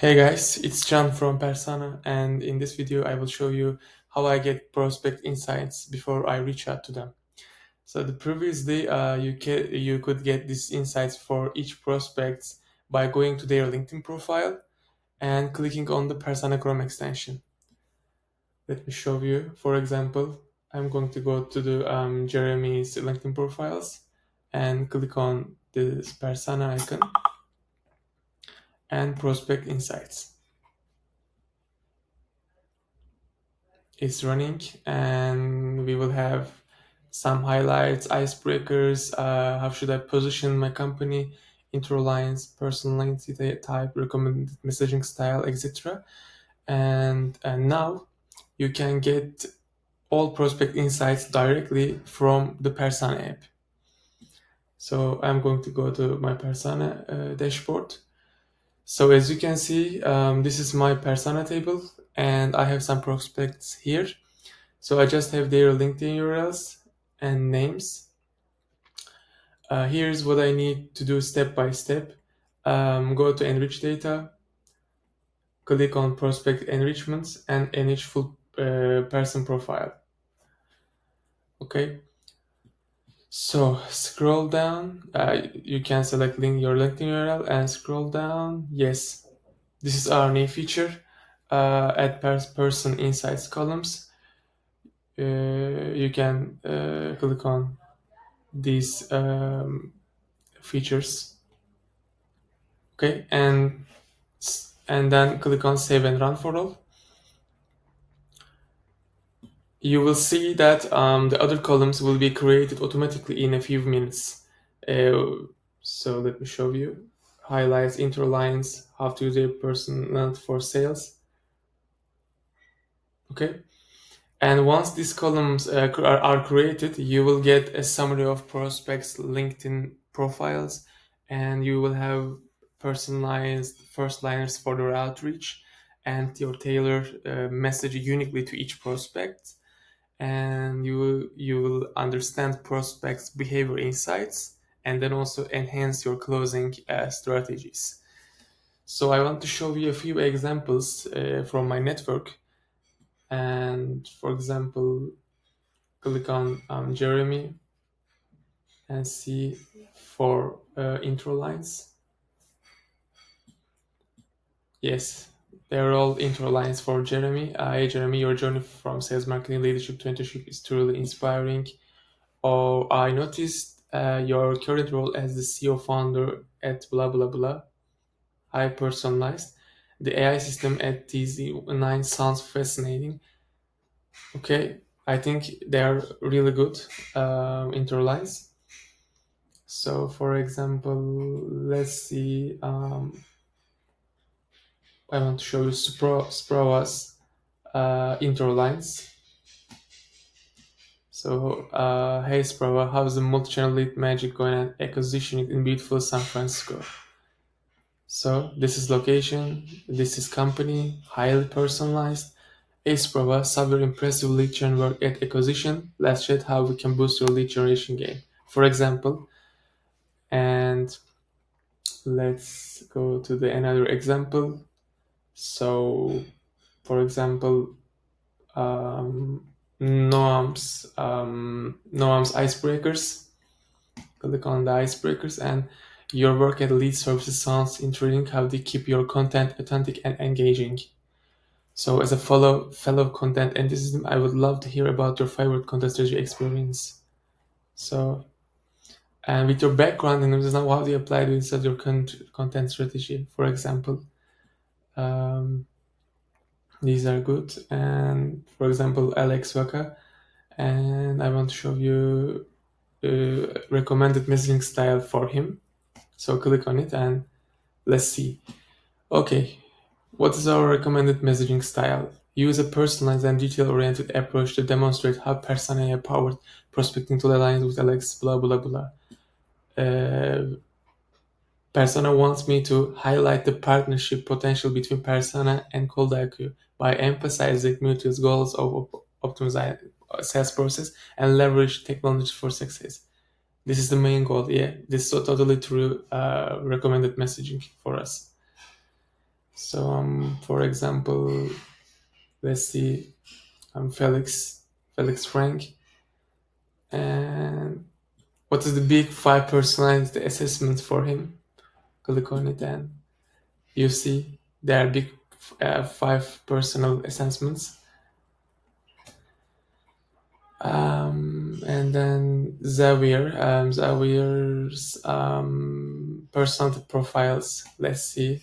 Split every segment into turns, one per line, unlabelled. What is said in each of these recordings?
Hey guys, it's Can from Persana, and in this video I will show you how I get prospect insights before I reach out to them. So the previously you could get these insights for each prospect by going to their LinkedIn profile and clicking on the Persana Chrome extension. Let me show you. For example, I'm going to go to the Jeremy's LinkedIn profiles and click on this Persana icon and prospect insights. Is running, and we will have some highlights, icebreakers, how should I position my company, intro lines, personality type, recommended messaging style, etc. And now you can get all prospect insights directly from the Persona app. So I'm going to go to my Persona dashboard. So as you can see, this is my Persona table, and I have some prospects here. So I just have their LinkedIn URLs and names. Here's what I need to do step by step. Go to enrich data, click on prospect enrichments and enrich full person profile. Okay. So scroll down. You can select your LinkedIn URL and scroll down. Yes, this is our new feature. Add person insights columns. You can click on these features. Okay, and then click on save and run for all. You will see that the other columns will be created automatically in a few minutes. So let me show you. Highlights, intro lines, how to use a personal for sales. Okay. And once these columns are created, you will get a summary of prospects' LinkedIn profiles, and you will have personalized first liners for their outreach and your tailored message uniquely to each prospect. And you will understand prospects' behavior insights and then also enhance your closing strategies. So I want to show you a few examples from my network. And for example, click on Jeremy and see for intro lines. Yes, they're all intro lines for Jeremy. Hey Jeremy, your journey from sales marketing leadership to mentorship is truly inspiring. Or I noticed your current role as the CEO founder at blah blah blah. High personalized. The AI system at TZ9 sounds fascinating. Okay, I think they are really good intro lines. So, for example, let's see. I want to show you Sprava's intro lines. So, hey Sprava, how's the multi-channel lead magic going at acquisition in beautiful San Francisco? So, this is location, this is company, highly personalized. Hey Sprava, saw your impressive lead gen work at acquisition. Let's chat how we can boost your lead generation game. For example, and let's go to the another example. So, for example, um, Noam's Icebreakers. Click on the Icebreakers, and your work at Lead Services sounds intriguing. How they keep your content authentic and engaging. So, as a fellow content enthusiast, I would love to hear about your favorite content strategy experience. So, and with your background in business, now how do you apply to inside your content strategy? For example, um, these are good. And for example, Alex Waka, and I want to show you recommended messaging style for him. So click on it and let's see. Okay, what is our recommended messaging style? Use a personalized and detail-oriented approach to demonstrate how Persana powered prospecting tool aligns with Alex blah blah blah. Persona wants me to highlight the partnership potential between Persona and Cold IQ by emphasizing mutual goals of optimizing sales process and leverage technology for success. This is the main goal. Yeah, this is so totally true. Recommended messaging for us. So for example, let's see, I'm Felix Frank, and what is the big five personality assessment for him? Click on it and you see there are big five personal assessments. And then Xavier's personality profiles. Let's see.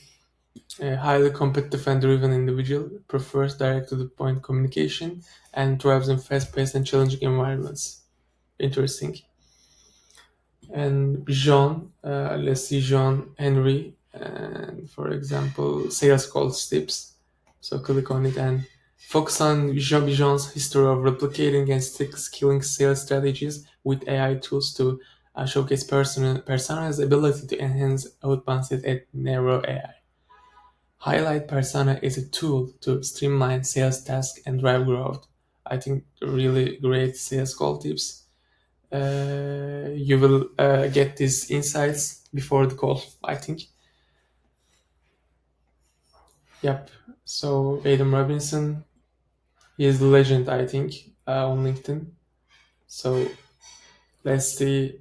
A highly competitive and driven individual, prefers direct to the point communication, and thrives in fast paced and challenging environments. Interesting. And Jean, let's see Jean Henry, and for example, sales calls tips. So click on it and focus on Jean's history of replicating and scaling sales strategies with AI tools to showcase Persana's ability to enhance outbound sales at narrow AI. Highlight Persana is a tool to streamline sales tasks and drive growth. I think really great sales call tips. You will get these insights before the call, I think. Yep. So Adam Robinson, he is the legend, I think, on LinkedIn. So let's see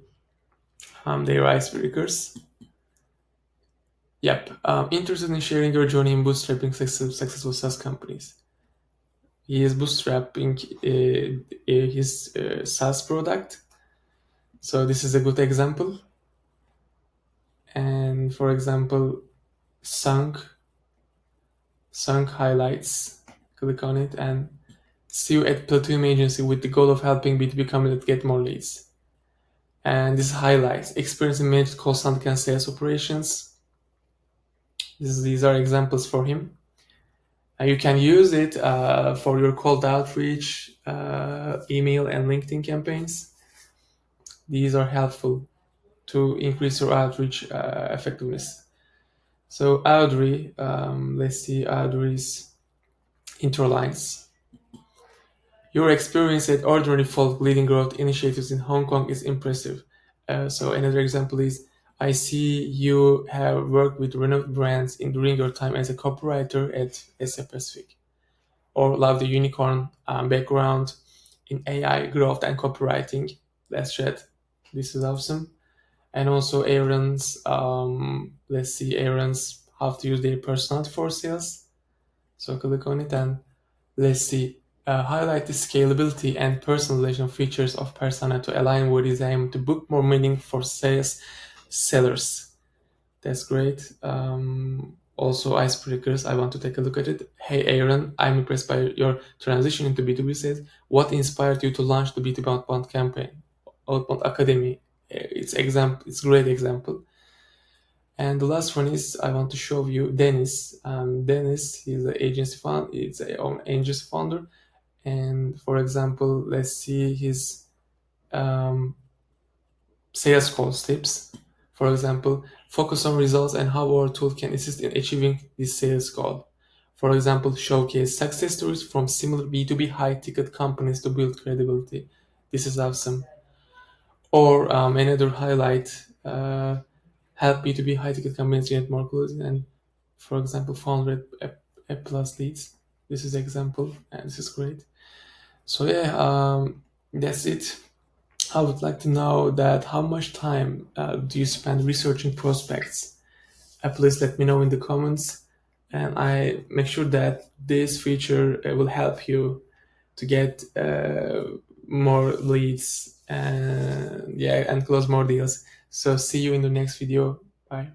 their icebreakers. Yep. Interested in sharing your journey in bootstrapping successful SaaS companies. He is bootstrapping his SaaS product. So this is a good example. And for example, Sunk highlights. Click on it and see you at Platinum Agency with the goal of helping B2B companies get more leads. And this highlights experience in managed call center and sales operations. These are examples for him. You can use it for your cold outreach, email, and LinkedIn campaigns. These are helpful to increase your outreach effectiveness. So Audrey, let's see Audrey's intro lines. Your experience at Ordinary Folk leading growth initiatives in Hong Kong is impressive. So another example is, I see you have worked with renowned brands during your time as a copywriter at Asia Pacific. Or love the unicorn background in AI growth and copywriting. Let's chat. This is awesome. And also Aaron's, let's see Aaron's how to use their personality for sales. So click on it and let's see. Highlight the scalability and personalization features of Persona to align with his aim to book more meaning for sales sellers. That's great. Also, icebreakers, I want to take a look at it. Hey Aaron, I'm impressed by your transition into B2B sales. What inspired you to launch the B2B Outbound campaign? Outbound Academy. It's a great example. And the last one is I want to show you Dennis. Dennis, he's an agency founder. It's a own agency founder. And for example, let's see his sales calls tips. For example, focus on results and how our tool can assist in achieving this sales goal. For example, showcase success stories from similar B2B high-ticket companies to build credibility. This is awesome. Or another highlight, help B2B high-ticket companies generate more closing and, for example, found a plus leads. This is example, and this is great. So yeah, that's it. I would like to know that how much time do you spend researching prospects? Please let me know in the comments, and I make sure that this feature will help you to get more leads and close more deals. So see you in the next video. Bye.